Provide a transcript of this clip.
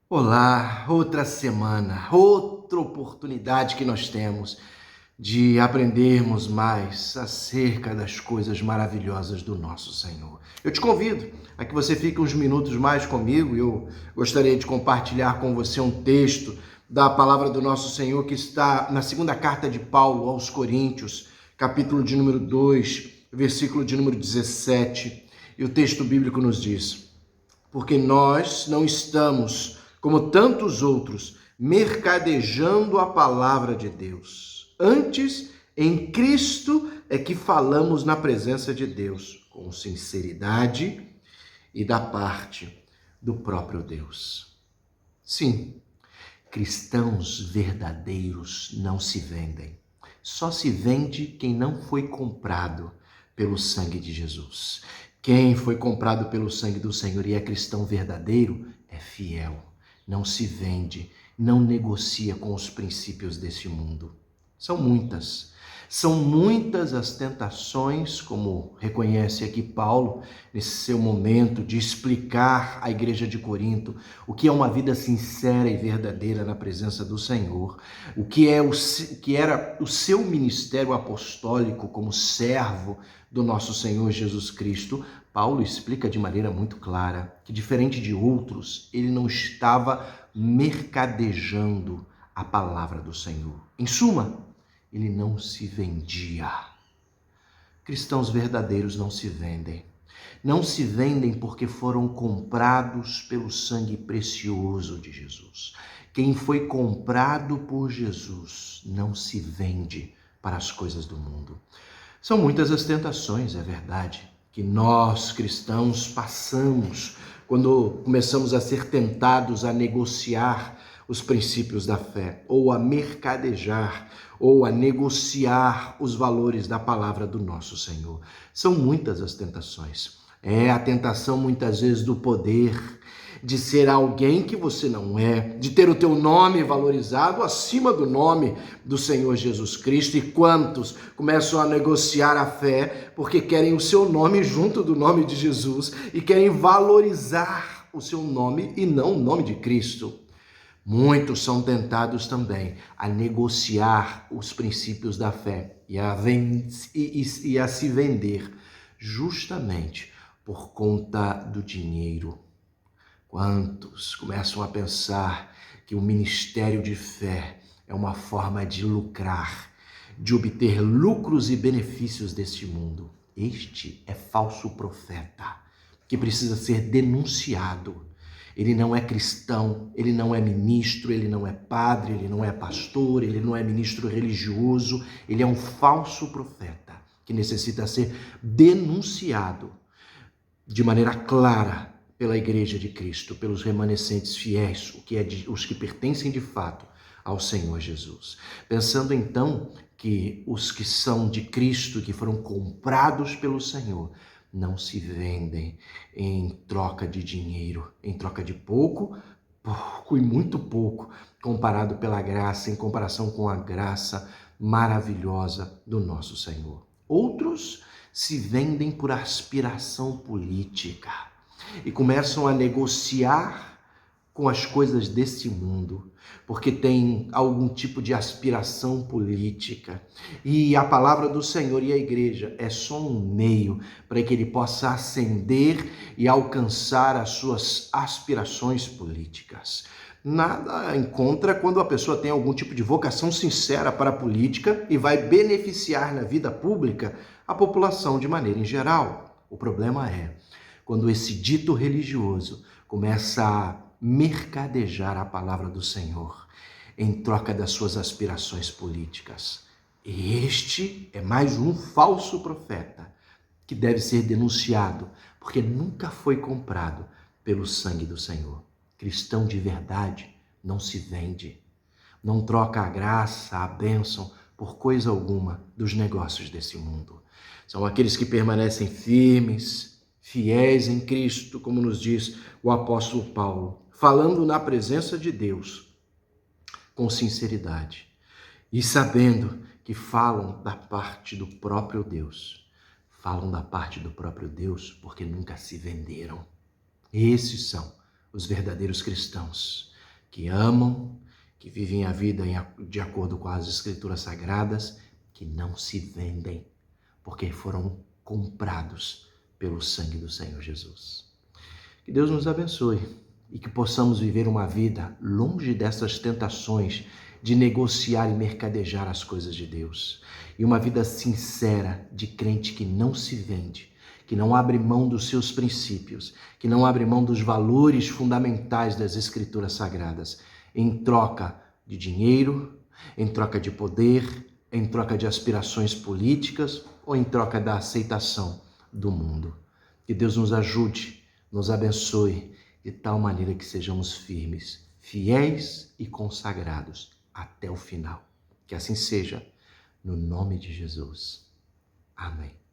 Olá, outra semana, outra oportunidade que nós temos de aprendermos mais acerca das coisas maravilhosas do nosso Senhor. Eu te convido a que você fique uns minutos mais comigo. Eu gostaria de compartilhar com você um texto da palavra do nosso Senhor que está na segunda carta de Paulo aos Coríntios, capítulo de número 2, versículo de número 17. E o texto bíblico nos diz: porque nós não estamos, como tantos outros, mercadejando a palavra de Deus. Antes, em Cristo é que falamos na presença de Deus, com sinceridade e da parte do próprio Deus. Sim, cristãos verdadeiros não se vendem. Só se vende quem não foi comprado pelo sangue de Jesus. Quem foi comprado pelo sangue do Senhor e é cristão verdadeiro é fiel, não se vende, não negocia com os princípios desse mundo. São muitas as tentações, como reconhece aqui Paulo, nesse seu momento de explicar à igreja de Corinto o que é uma vida sincera e verdadeira na presença do Senhor, o que era o seu ministério apostólico como servo do nosso Senhor Jesus Cristo. Paulo explica de maneira muito clara que, diferente de outros, ele não estava mercadejando a palavra do Senhor. Em suma, ele não se vendia. Cristãos verdadeiros não se vendem. Não se vendem porque foram comprados pelo sangue precioso de Jesus. Quem foi comprado por Jesus não se vende para as coisas do mundo. São muitas as tentações, é verdade, que nós cristãos passamos quando começamos a ser tentados a negociar os princípios da fé, ou a mercadejar, ou a negociar os valores da palavra do nosso Senhor. São muitas as tentações. É a tentação muitas vezes do poder, de ser alguém que você não é, de ter o teu nome valorizado acima do nome do Senhor Jesus Cristo. E quantos começam a negociar a fé porque querem o seu nome junto do nome de Jesus e querem valorizar o seu nome e não o nome de Cristo. Muitos são tentados também a negociar os princípios da fé e a se vender justamente por conta do dinheiro. Quantos começam a pensar que o ministério de fé é uma forma de lucrar, de obter lucros e benefícios deste mundo? Este é falso profeta, que precisa ser denunciado. Ele não é cristão, ele não é ministro, ele não é padre, ele não é pastor, ele não é ministro religioso, ele é um falso profeta que necessita ser denunciado de maneira clara pela Igreja de Cristo, pelos remanescentes fiéis, os que pertencem de fato ao Senhor Jesus. Pensando então que os que são de Cristo, que foram comprados pelo Senhor, não se vendem em troca de dinheiro, em troca de pouco e muito pouco, comparado pela graça, em comparação com a graça maravilhosa do nosso Senhor. Outros se vendem por aspiração política e começam a negociar com as coisas desse mundo, porque tem algum tipo de aspiração política. E a palavra do Senhor e a igreja é só um meio para que ele possa ascender e alcançar as suas aspirações políticas. Nada em contra quando a pessoa tem algum tipo de vocação sincera para a política e vai beneficiar na vida pública a população de maneira em geral. O problema é quando esse dito religioso começa a mercadejar a palavra do Senhor em troca das suas aspirações políticas. E este é mais um falso profeta que deve ser denunciado, porque nunca foi comprado pelo sangue do Senhor. Cristão de verdade não se vende, não troca a graça, a bênção por coisa alguma dos negócios desse mundo. São aqueles que permanecem firmes, fiéis em Cristo, como nos diz o apóstolo Paulo, falando na presença de Deus com sinceridade e sabendo que falam da parte do próprio Deus. Falam da parte do próprio Deus porque nunca se venderam. Esses são os verdadeiros cristãos. que amam, que vivem a vida de acordo com as Escrituras Sagradas, que não se vendem, porque foram comprados pelo sangue do Senhor Jesus. Que Deus nos abençoe e que possamos viver uma vida longe dessas tentações de negociar e mercadejar as coisas de Deus. E uma vida sincera de crente que não se vende, que não abre mão dos seus princípios, que não abre mão dos valores fundamentais das Escrituras Sagradas, em troca de dinheiro, em troca de poder, em troca de aspirações políticas ou em troca da aceitação do mundo. Que Deus nos ajude, nos abençoe, de tal maneira que sejamos firmes, fiéis e consagrados até o final. Que assim seja, no nome de Jesus. Amém.